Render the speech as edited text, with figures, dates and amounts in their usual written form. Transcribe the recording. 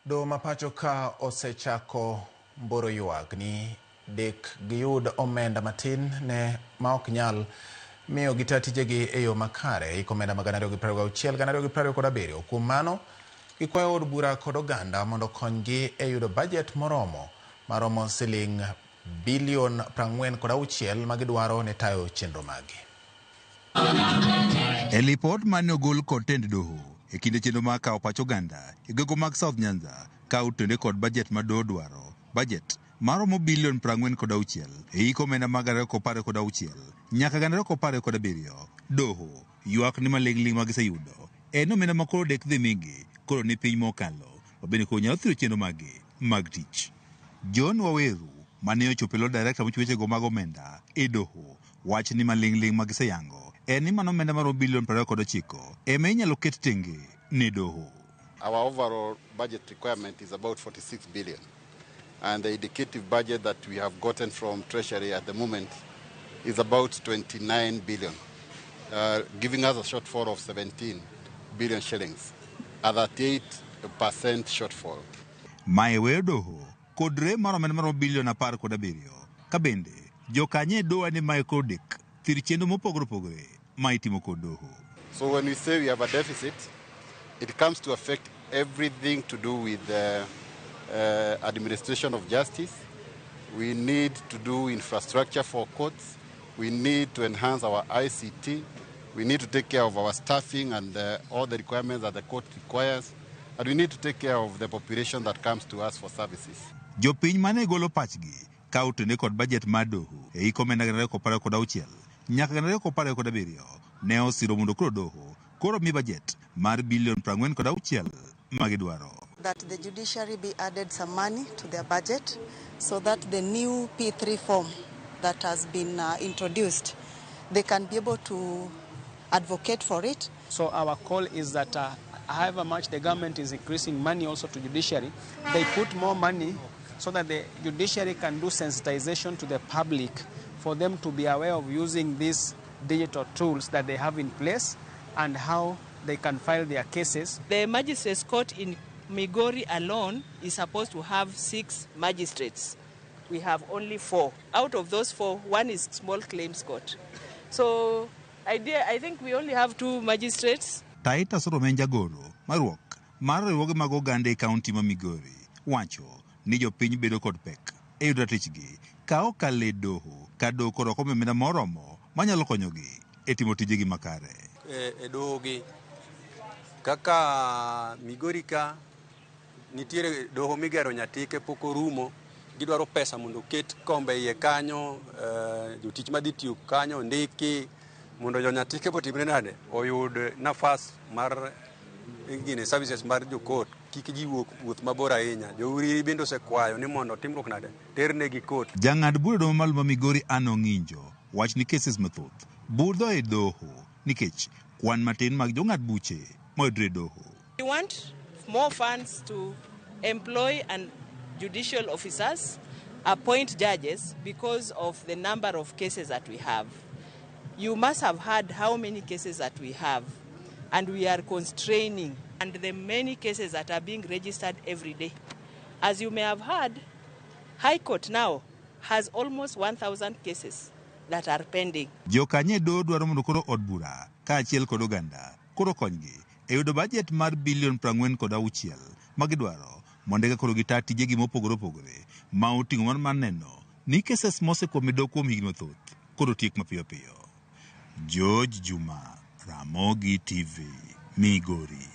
Doho mapacho ka osechako mboro ywak ni dek giyud omenda matin ne maok nyal miyo gita tijegi e yo makare iko omenda magana 226 gana 227. Kuom mano gikwayo od bura kod oganda mondo konygi e yudo bajet moromo maromo siling bilion 46 magidwaro ne tayo chenro magi. E lipot mane ogol kod tend doho e kinde chenro mar kawo pach oganda e gwenge mag South Nyanza ka otende kod bajet ma doho dwaro, bajet maromo bilion 46 e iko omenda mag 2016 nyaka 2017. Doho ywak ni maling'ling' ma giseyudo en omenda ma koro dek dhi migi koro ni piny mokalo obende ko nyalo thiro chenro magi mag tich. John Waweru mane ochopo lo director mochung' weche go mag omenda e doho wach ni maling'ling' ma giseyango en ni mano omenda maromo bilion 29 ema inyalo ket tenge ne doho. Our overall budget requirement is about 46 billion. And the indicative budget that we have gotten from Treasury at the moment is about 29 billion, giving us a shortfall of 17 billion shillings, a 38% shortfall. Maewe doho kodre maromo bilion 17 kabende jokanye doa ni mae kodek thir chenro mopogore ma itimo kod doho. So when we say we have a deficit, it comes to affect everything to do with administration of justice. We need to do infrastructure for courts. We need to enhance our ICT. We need to take care of our staffing and all the requirements that the court requires. And we need to take care of the population that comes to us for services. Jopiny mane golo pachgi ka otende kod bajet mar doho e iko omenda 2016 nyaka 2017 ne osiro mondo koro doho koro mi bajet mar bilion 46 magidwaro. That the judiciary be added some money to their budget so that the new P3 form that has been introduced, they can be able to advocate for it. So our call is that however much the government is increasing money also to judiciary, they put more money so that the judiciary can do sensitization to the public for them to be aware of using these digital tools that they have in place and how they can file their cases. The magistrates court in Migori alone is supposed to have 6 magistrates. We have only 4. Out of those 4, one is small claims court. So I think we only have 2 magistrates. Taita Soromenja Goro, Marwok, Marwoge mag oganda e kaunti ma Migori, wacho ni jopiny bedo kod pek e yudo tichgi ka okale doho ka doho koro ok omenda moromo manyalo konyogi e timo tijegi makare. E doho gi kaka Migori ka nitiere doho migero nyatike pok orumo, gidwaro pesa mondo ket kombe iye kanyo, jotich madhi tiyo kanyo ndiki mondo jonyatike potimre nade oyud nafas mar gine services mar jokot kik ji wuoth mabor ahinya. Jouri bende osekwayo ni mondo timruok nade terne gi kot. Jang'ad bura doho malo ma Migori ano ng'injo wach ni cases mathoth budho e doho nikech kwan matin mag jong'ad buche moyudre doho. We want more funds to employ and judicial officers, appoint judges because of the number of cases that we have. You must have heard how many cases that we have, and we are constraining, and the many cases that are being registered every day. As you may have heard, High Court now has almost 1,000 cases that are pending. Jokanye do dwaro mondo koro od bura ka achiel kod oganda koro konygi e yudo bajet mar bilion 46 magidwaro mondo eka koro gita tijegi mopogore opogore ma oting'o mar neno ni cases mosekwom dok kuom higni mathoth koro tiek mapiyo piyo. George Juma, Ramogi TV, Migori.